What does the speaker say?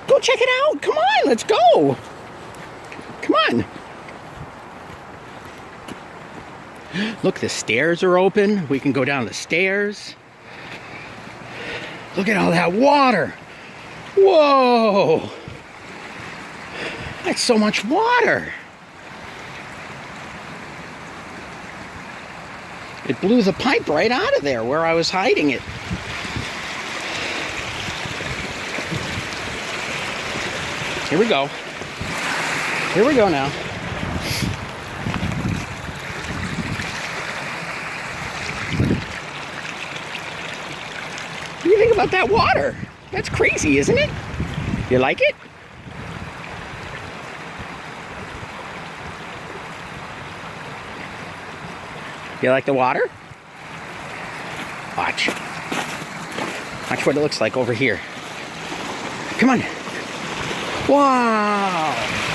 Go check it out. Come on, let's go. Come on. Look, the stairs are open. We can go down the stairs. Look at all that water. Whoa. That's so much water. It blew the pipe right out of there where I was hiding it. Here we go. Here we go now. What do you think about that water? That's crazy, isn't it? You like it? You like the water? Watch. Watch what it looks like over here. Come on. Wow.